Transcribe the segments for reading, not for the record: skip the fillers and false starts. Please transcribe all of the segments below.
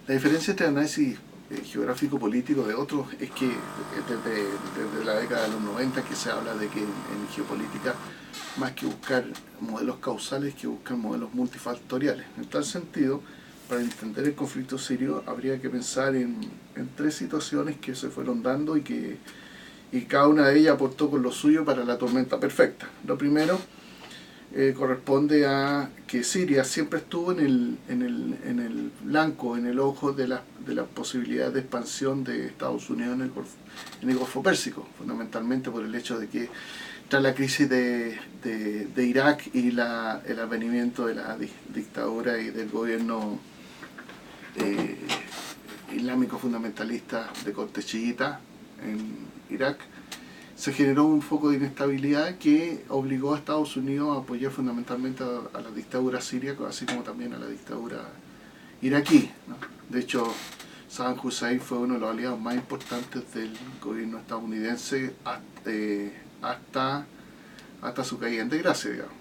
La diferencia entre análisis geográfico-político de otros es que desde la década de los 90 que se habla de que en geopolítica, más que buscar modelos causales, que buscan modelos multifactoriales. En tal sentido, para entender el conflicto sirio habría que pensar en tres situaciones que se fueron dando y cada una de ellas aportó con lo suyo para la tormenta perfecta. Lo primero corresponde a que Siria siempre estuvo en el blanco, en el ojo de las posibilidades de expansión de Estados Unidos en el Golfo Pérsico, fundamentalmente por el hecho de que tras la crisis de Irak y el advenimiento de la dictadura y del gobierno islámico fundamentalista de corte chiita en Irak, se generó un foco de inestabilidad que obligó a Estados Unidos a apoyar fundamentalmente a la dictadura siria, así como también a la dictadura iraquí, ¿no? De hecho, Saddam Hussein fue uno de los aliados más importantes del gobierno estadounidense hasta su caída en desgracia, digamos.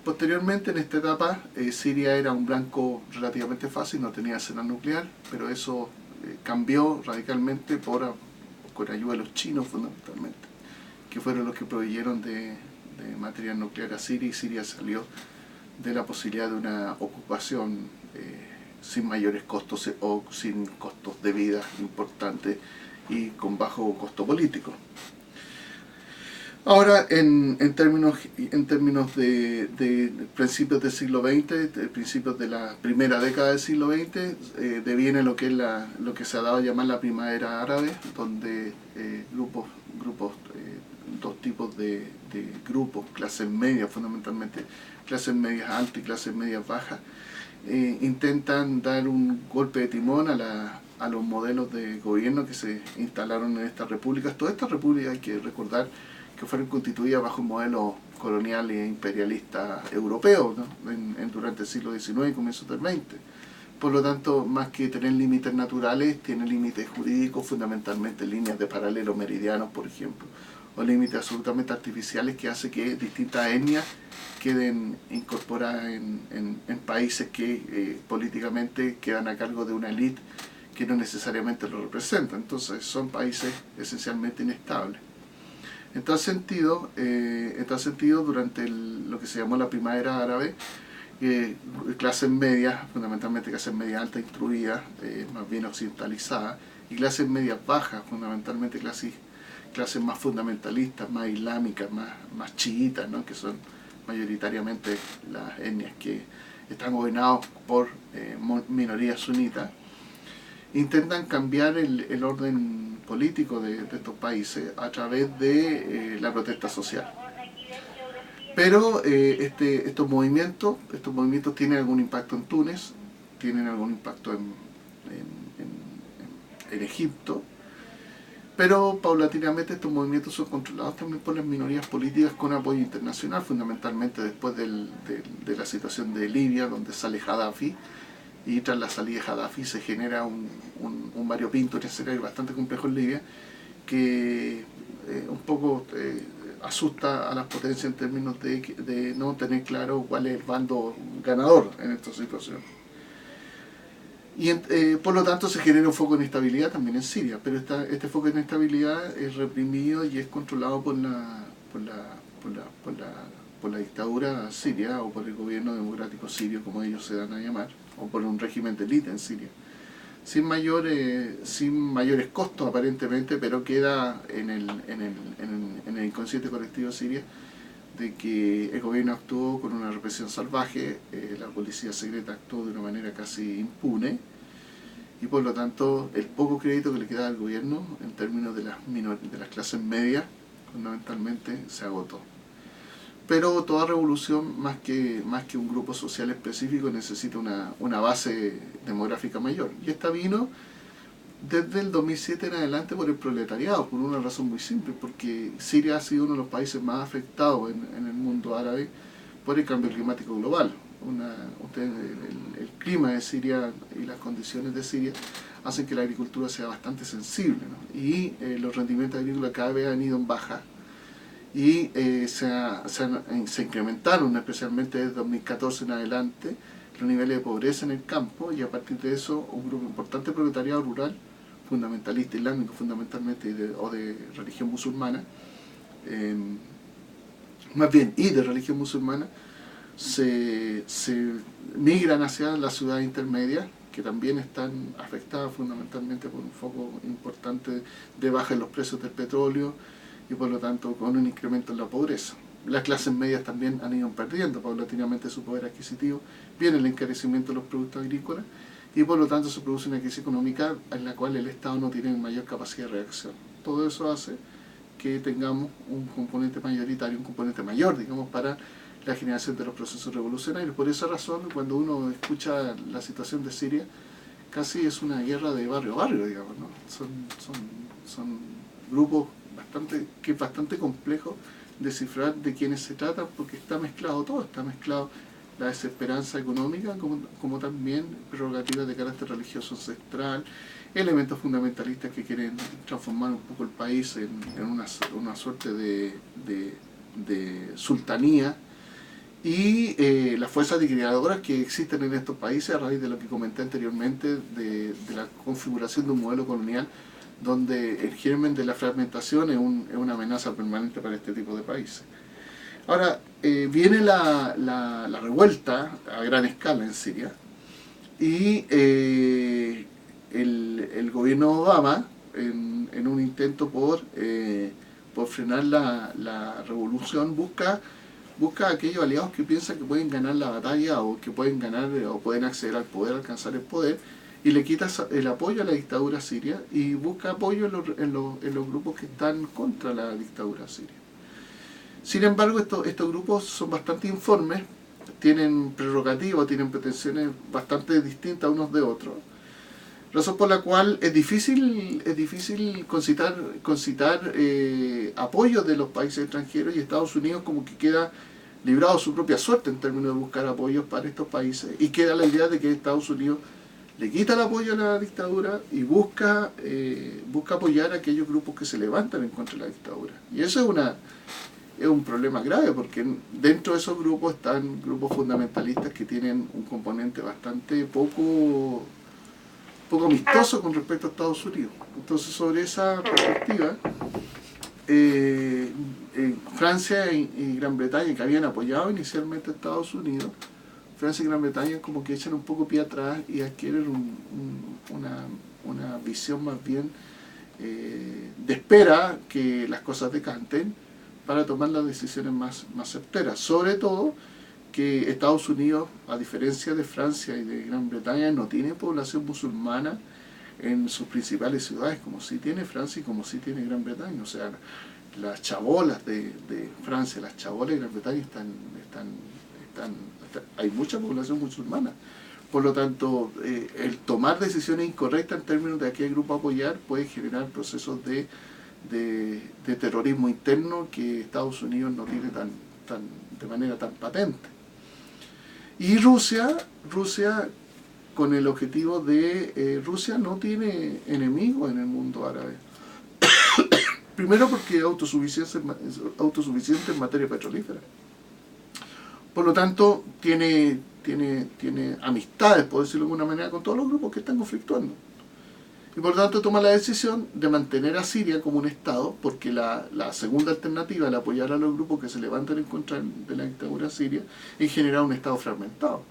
Posteriormente, en esta etapa, Siria era un blanco relativamente fácil, no tenía arsenal nuclear, pero eso cambió radicalmente con ayuda de los chinos fundamentalmente, que fueron los que proveyeron de material nuclear a Siria, y Siria salió de la posibilidad de una ocupación sin mayores costos o sin costos de vida importantes y con bajo costo político. Ahora, en términos de principios del siglo XX, de principios de la primera década del siglo XX, deviene lo que es lo que se ha dado a llamar la primavera árabe, donde dos tipos de grupos, clases medias fundamentalmente, clases medias altas y clases medias bajas, intentan dar un golpe de timón a los modelos de gobierno que se instalaron en estas repúblicas. Todas estas repúblicas, hay que recordar, que fueron constituidas bajo un modelo colonial e imperialista europeo, ¿no? Durante el siglo XIX y comienzos del XX. Por lo tanto, más que tener límites naturales, tiene límites jurídicos, fundamentalmente líneas de paralelo meridianos, por ejemplo, o límites absolutamente artificiales que hace que distintas etnias queden incorporadas en países que políticamente quedan a cargo de una élite que no necesariamente lo representa. Entonces son países esencialmente inestables. En tal sentido, durante lo que se llamó la primavera árabe, clases medias, fundamentalmente clases medias altas instruidas, más bien occidentalizadas, y clases medias bajas, fundamentalmente clases más fundamentalistas, más islámicas, más chiitas, ¿no? Que son mayoritariamente las etnias que están gobernadas por minorías sunitas, intentan cambiar el orden político de estos países a través de la protesta social. Pero estos movimientos tienen algún impacto en Túnez, tienen algún impacto en Egipto, pero paulatinamente estos movimientos son controlados también por las minorías políticas con apoyo internacional, fundamentalmente después de la situación de Libia, donde sale Gaddafi, y tras la salida de Gaddafi se genera un variopinto, un escenario bastante complejo en Libia, que un poco asusta a las potencias en términos de no tener claro cuál es el bando ganador en esta situación. Y por lo tanto se genera un foco de inestabilidad también en Siria, pero este foco de inestabilidad es reprimido y es controlado por la dictadura siria, o por el gobierno democrático sirio, como ellos se dan a llamar, o por un régimen de élite en Siria, sin mayores costos aparentemente, pero queda en el inconsciente colectivo sirio de que el gobierno actuó con una represión salvaje, la policía secreta actuó de una manera casi impune, y por lo tanto el poco crédito que le queda al gobierno en términos de las clases medias fundamentalmente se agotó. Pero toda revolución, más que un grupo social específico, necesita una base demográfica mayor, y esta vino desde el 2007 en adelante por el proletariado, por una razón muy simple, porque Siria ha sido uno de los países más afectados en el mundo árabe por el cambio climático global. El clima de Siria y las condiciones de Siria hacen que la agricultura sea bastante sensible, ¿no? Y los rendimientos agrícolas cada vez han ido en baja, y se incrementaron, especialmente desde 2014 en adelante, los niveles de pobreza en el campo, y a partir de eso un grupo importante de proletariado rural, fundamentalista islámico fundamentalmente, o de religión musulmana, más bien, y de religión musulmana, se migran hacia las ciudades intermedias, que también están afectadas fundamentalmente por un foco importante de baja en los precios del petróleo y por lo tanto con un incremento en la pobreza. Las clases medias también han ido perdiendo paulatinamente su poder adquisitivo, viene el encarecimiento de los productos agrícolas y por lo tanto se produce una crisis económica en la cual el Estado no tiene mayor capacidad de reacción. Todo eso hace que tengamos un componente mayoritario, un componente mayor, digamos, para la generación de los procesos revolucionarios. Por esa razón, cuando uno escucha la situación de Siria, casi es una guerra de barrio a barrio, digamos, ¿no? Son grupos que es bastante complejo descifrar de quiénes se trata, porque está mezclado todo, está mezclado la desesperanza económica como también prerrogativas de carácter religioso ancestral, elementos fundamentalistas que quieren transformar un poco el país en una suerte de sultanía, y las fuerzas creadoras que existen en estos países a raíz de lo que comenté anteriormente, de la configuración de un modelo colonial donde el germen de la fragmentación es una amenaza permanente para este tipo de países. Ahora, viene la revuelta a gran escala en Siria, y el gobierno Obama, en un intento por frenar la revolución, busca a aquellos aliados que piensan que pueden ganar la batalla o que pueden ganar o pueden acceder al poder, alcanzar el poder, y le quita el apoyo a la dictadura siria y busca apoyo en los grupos que están contra la dictadura siria. Sin embargo, estos grupos son bastante informes, tienen prerrogativas, tienen pretensiones bastante distintas unos de otros, razón por la cual es difícil concitar apoyo de los países extranjeros, y Estados Unidos como que queda librado su propia suerte en términos de buscar apoyos para estos países, y queda la idea de que Estados Unidos le quita el apoyo a la dictadura y busca apoyar a aquellos grupos que se levantan en contra de la dictadura. Y eso es un problema grave, porque dentro de esos grupos están grupos fundamentalistas que tienen un componente bastante poco amistoso con respecto a Estados Unidos. Entonces, sobre esa perspectiva, Francia y Gran Bretaña, que habían apoyado inicialmente a Estados Unidos, Francia y Gran Bretaña como que echan un poco pie atrás y adquieren una visión más bien de espera que las cosas decanten para tomar las decisiones más certeras. Sobre todo que Estados Unidos, a diferencia de Francia y de Gran Bretaña, no tiene población musulmana en sus principales ciudades, como sí tiene Francia y como sí tiene Gran Bretaña. O sea, las chabolas de Francia, las chabolas de Gran Bretaña hay mucha población musulmana. Por lo tanto, el tomar decisiones incorrectas en términos de a qué grupo apoyar puede generar procesos de terrorismo interno que Estados Unidos no tiene de manera tan patente. Y Rusia con el objetivo de... Rusia no tiene enemigos en el mundo árabe. Primero porque es autosuficiente en materia petrolífera. Por lo tanto, tiene amistades, por decirlo de alguna manera, con todos los grupos que están conflictuando. Y por lo tanto toma la decisión de mantener a Siria como un Estado, porque la segunda alternativa, el apoyar a los grupos que se levantan en contra de la dictadura siria, es generar un Estado fragmentado.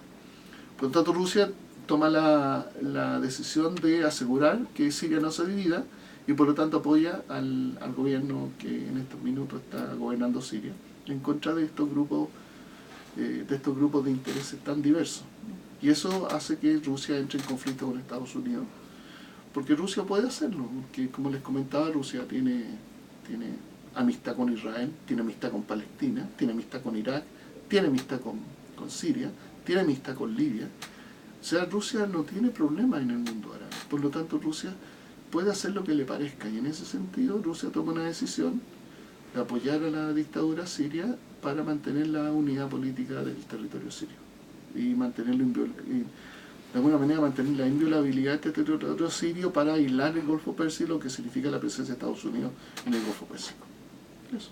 Por lo tanto, Rusia toma la decisión de asegurar que Siria no se divida, y por lo tanto apoya al gobierno que en estos minutos está gobernando Siria, en contra de estos grupos de intereses tan diversos. Y eso hace que Rusia entre en conflicto con Estados Unidos, porque Rusia puede hacerlo, porque como les comentaba, Rusia tiene amistad con Israel, tiene amistad con Palestina, tiene amistad con Irak, tiene amistad con Siria, tiene amistad con Libia. O sea, Rusia no tiene problemas en el mundo árabe. Por lo tanto, Rusia puede hacer lo que le parezca, y en ese sentido Rusia toma una decisión de apoyar a la dictadura siria para mantener la unidad política del territorio sirio y mantenerlo de alguna manera mantener la inviolabilidad de este territorio sirio para aislar el Golfo Pérsico, lo que significa la presencia de Estados Unidos en el Golfo Pérsico. Eso.